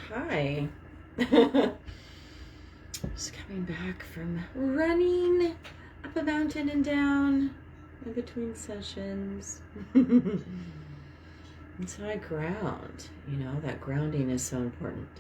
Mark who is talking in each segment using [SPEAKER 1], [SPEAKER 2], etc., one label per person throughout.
[SPEAKER 1] Hi. Just coming back from running up a mountain and down in between sessions. And so I ground. That grounding is so important.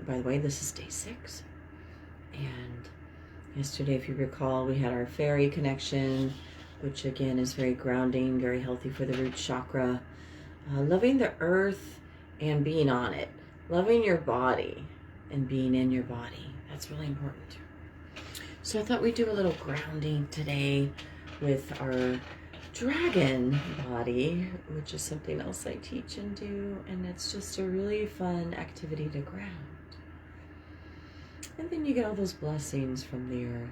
[SPEAKER 1] By the way, this is day 6. And yesterday, if you recall, we had our fairy connection, which again is very grounding, very healthy for the root chakra. Loving the earth and being on it. Loving your body and being in your body. That's really important. So I thought we'd do a little grounding today with our dragon body, which is something else I teach and do. And it's just a really fun activity to ground. And then you get all those blessings from the earth.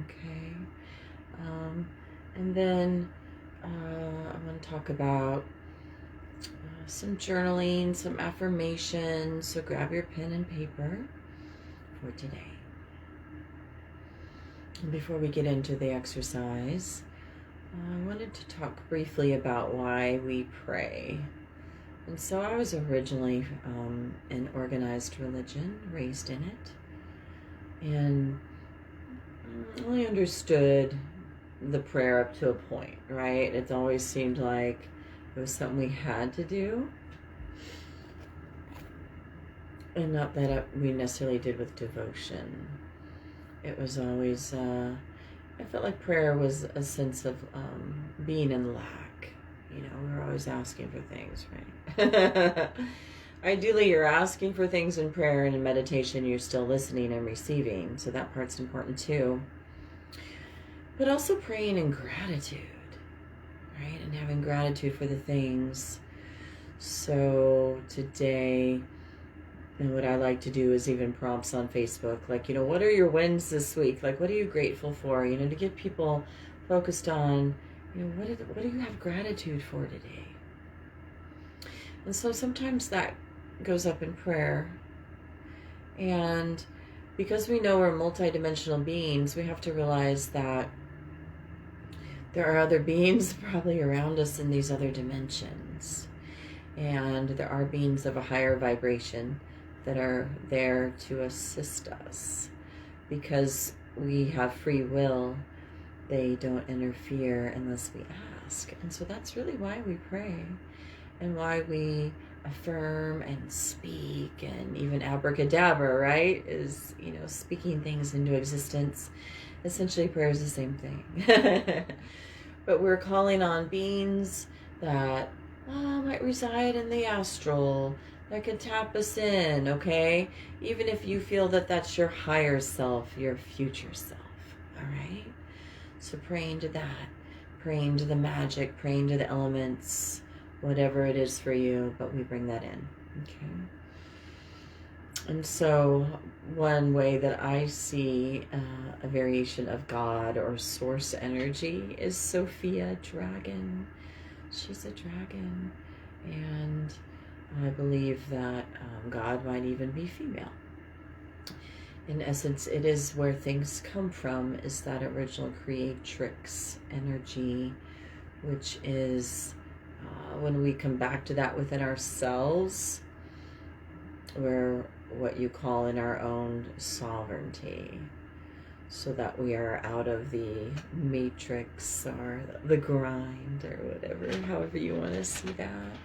[SPEAKER 1] Okay. And then I want to talk about some journaling, some affirmations. So grab your pen and paper for today. And before we get into the exercise, I wanted to talk briefly about why we pray. And so I was originally in organized religion, raised in it, and only understood the prayer up to a point, right? It always seemed like it was something we had to do, and not that we necessarily did with devotion. It was always, I felt like prayer was a sense of being in lack. We were always asking for things, right? Ideally, you're asking for things in prayer, and in meditation, you're still listening and receiving. So that part's important too. But also praying in gratitude, right? And having gratitude for the things. So today, and what I like to do is even prompts on Facebook, like, what are your wins this week? Like, what are you grateful for? To get people focused on, what do you have gratitude for today? And so sometimes that goes up in prayer. And because we know we're multidimensional beings, we have to realize that there are other beings probably around us in these other dimensions. And there are beings of a higher vibration that are there to assist us. Because we have free will, they don't interfere unless we ask. And so that's really why we pray, and why we affirm and speak, and even abracadabra, right? Is, speaking things into existence. Essentially, prayer is the same thing. But we're calling on beings that might reside in the astral, that can tap us in, okay? Even if you feel that that's your higher self, your future self, all right? So praying to that, praying to the magic, praying to the elements, whatever it is for you, but we bring that in, okay? And so one way that I see a variation of God or source energy is Sophia Dragon. She's a dragon, and I believe that God might even be female. In essence, it is where things come from, is that original creatrix energy, which is when we come back to that within ourselves, we're what you call in our own sovereignty, so that we are out of the matrix or the grind or whatever, however you want to see that.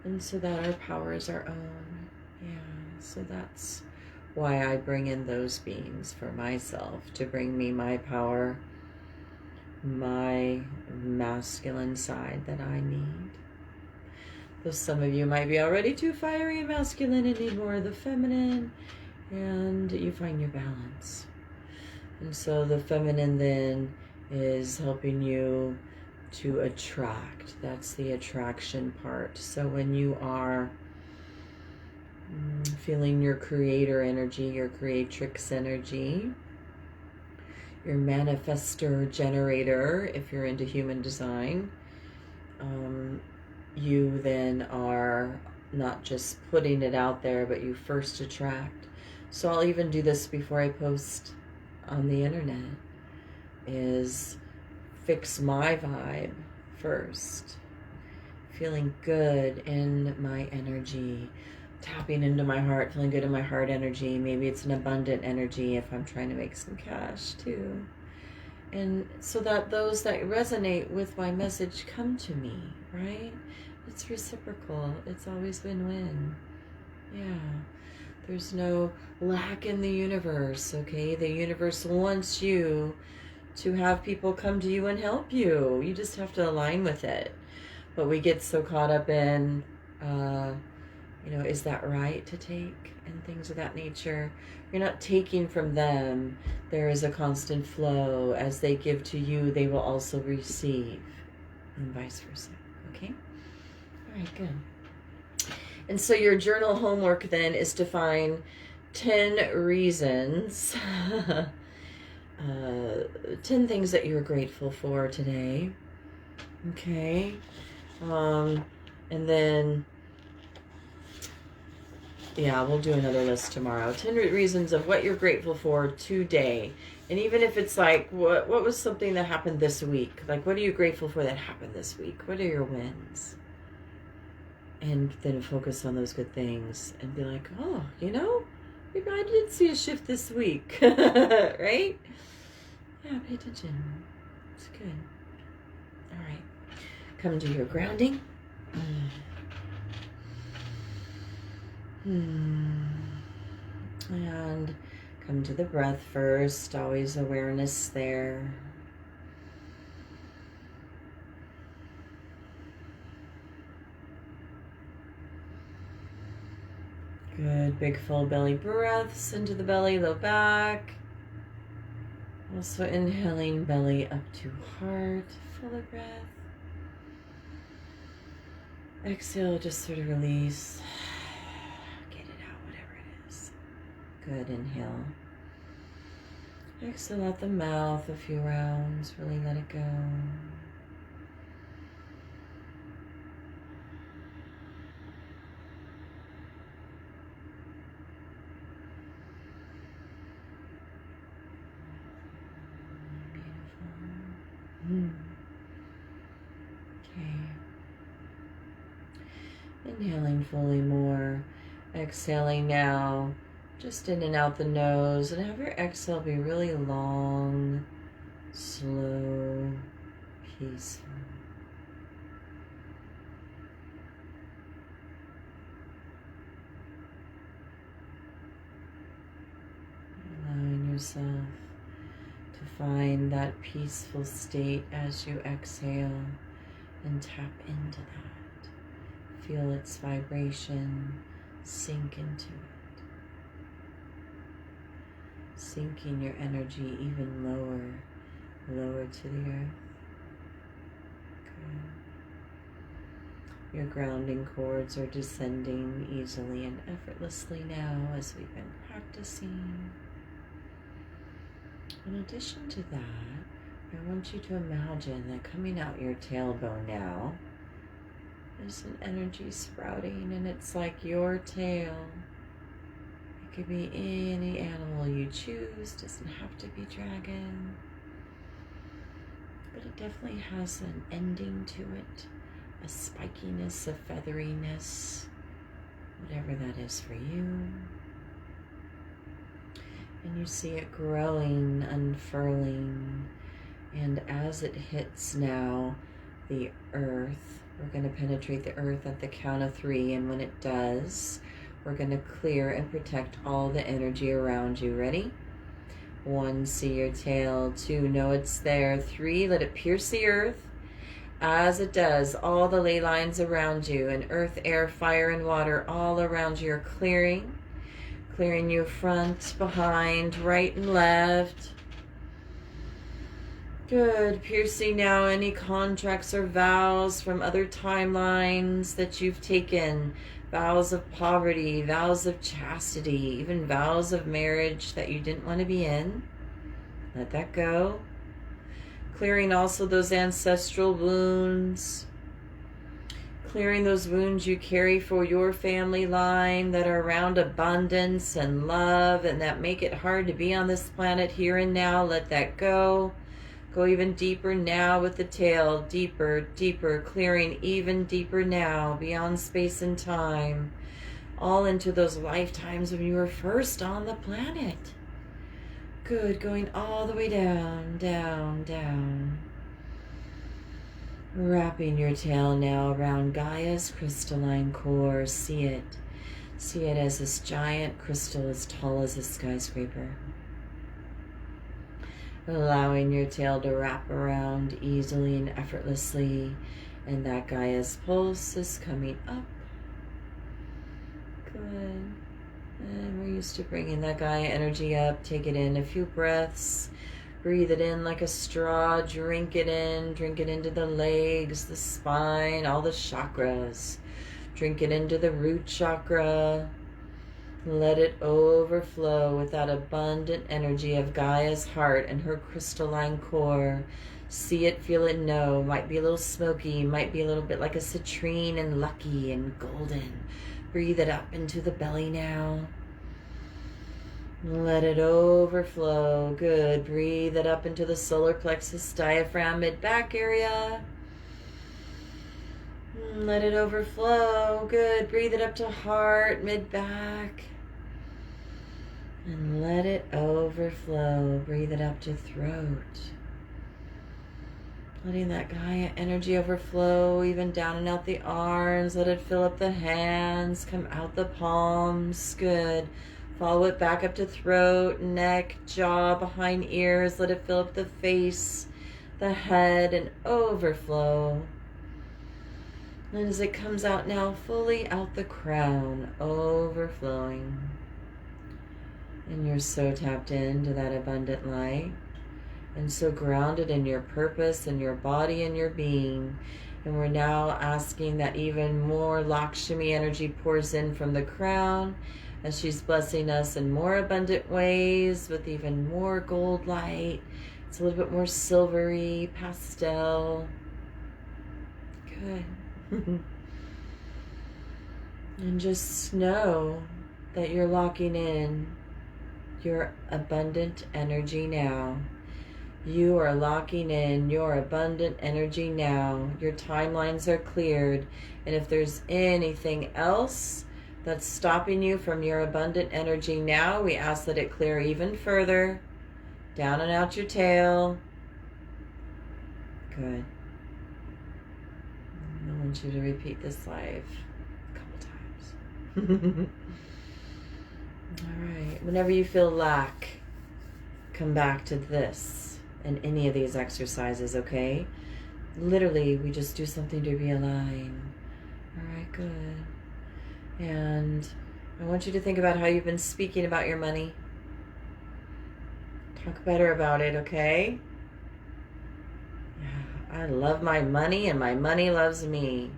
[SPEAKER 1] And so that our power is our own. Yeah, so that's why I bring in those beings for myself, to bring me my power, my masculine side that I need. Though some of you might be already too fiery and masculine and need more of the feminine, and you find your balance. And so the feminine then is helping you to attract. That's the attraction part. So when you are feeling your creator energy, your creatrix energy, your manifestor generator, if you're into human design, you then are not just putting it out there, but you first attract. So I'll even do this before I post on the internet, is fix my vibe first. Feeling good in my energy, tapping into my heart, feeling good in my heart energy. Maybe it's an abundant energy if I'm trying to make some cash too. And so that those that resonate with my message come to me, right? It's reciprocal. It's always win-win. Yeah. There's no lack in the universe, okay? The universe wants you to have people come to you and help you. You just have to align with it. But we get so caught up in, is that right to take? And things of that nature. You're not taking from them. There is a constant flow. As they give to you, they will also receive. And vice versa. Okay? All right, good. And so your journal homework then is to find 10 reasons, 10 things that you're grateful for today. Okay? And then, yeah, we'll do another list tomorrow. 10 reasons of what you're grateful for today. And even if it's like, what was something that happened this week? Like, what are you grateful for that happened this week? What are your wins? And then focus on those good things and be like, oh, maybe I did see a shift this week. Right? Yeah, pay attention. It's good. All right. Come to your grounding. And come to the breath first. Always awareness there. Good. Big full belly breaths into the belly, low back. Also inhaling belly up to heart. Full of breath. Exhale, just sort of release. Get it out, whatever it is. Good, inhale. Exhale out the mouth a few rounds. Really let it go. Beautiful. Okay. Inhaling fully more. Exhaling now. Just in and out the nose. And have your exhale be really long, slow, peaceful. Allowing yourself to find that peaceful state as you exhale and tap into that. Feel its vibration sink into it. Sinking your energy even lower to the earth. Good. Your grounding cords are descending easily and effortlessly now as we've been practicing. In addition to that, I want you to imagine that coming out your tailbone now, there's an energy sprouting, and it's like your tail. It could be any animal you choose, doesn't have to be dragon. But it definitely has an ending to it, a spikiness, a featheriness, whatever that is for you. And you see it growing, unfurling, and as it hits now the earth, we're going to penetrate the earth at the count of 3, and when it does, we're going to clear and protect all the energy around you. Ready? 1, see your tail. 2, know it's there. 3, let it pierce the earth. As it does, all the ley lines around you, and earth, air, fire, and water all around you are clearing. Clearing you front, behind, right, and left. Good. Piercing now any contracts or vows from other timelines that you've taken. Vows of poverty, vows of chastity, even vows of marriage that you didn't want to be in. Let that go. Clearing also those ancestral wounds. Clearing those wounds you carry for your family line that are around abundance and love and that make it hard to be on this planet here and now. Let that go. Go even deeper now with the tail. Deeper, deeper, clearing even deeper now, beyond space and time. all into those lifetimes when you were first on the planet. Good, going all the way down, down, down. Wrapping your tail now around Gaia's crystalline core. See it. See it as this giant crystal as tall as a skyscraper. Allowing your tail to wrap around easily and effortlessly. And that Gaia's pulse is coming up. Good. And we're used to bringing that Gaia energy up. Take it in a few breaths. Breathe it in like a straw. Drink it in. Drink it into the legs, the spine, all the chakras. Drink it into the root chakra. Let it overflow with that abundant energy of Gaia's heart and her crystalline core. See it, feel it, know. Might be a little smoky. Might be a little bit like a citrine and lucky and golden. Breathe it up into the belly now. Let it overflow. Good. Breathe it up into the solar plexus, diaphragm, mid-back area. Let it overflow. Good. Breathe it up to heart, mid-back. And let it overflow. Breathe it up to throat. Letting that Gaia energy overflow even down and out the arms. Let it fill up the hands, come out the palms. Good. Follow it back up to throat, neck, jaw, behind ears. Let it fill up the face, the head, and overflow. And as it comes out now, fully out the crown, overflowing. And you're so tapped into that abundant light. And so grounded in your purpose and your body and your being. And we're now asking that even more Lakshmi energy pours in from the crown as she's blessing us in more abundant ways with even more gold light. It's a little bit more silvery, pastel. Good. And just know that you're locking in your abundant energy now. You are locking in your abundant energy now. Your timelines are cleared. And if there's anything else that's stopping you from your abundant energy now, we ask that it clear even further. Down and out your tail. Good. I want you to repeat this live a couple times. All right. Whenever you feel lack, come back to this. In any of these exercises, okay? Literally, we just do something to realign. All right, good. And I want you to think about how you've been speaking about your money. Talk better about it, okay? Yeah, I love my money and my money loves me.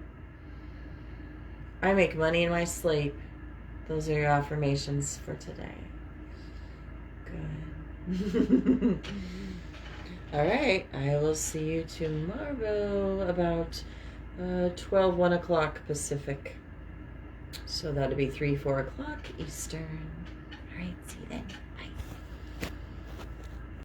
[SPEAKER 1] I make money in my sleep. Those are your affirmations for today. Good. All right, I will see you tomorrow about 1 o'clock Pacific. So that'll be 3, 4 o'clock Eastern. All right, see you then.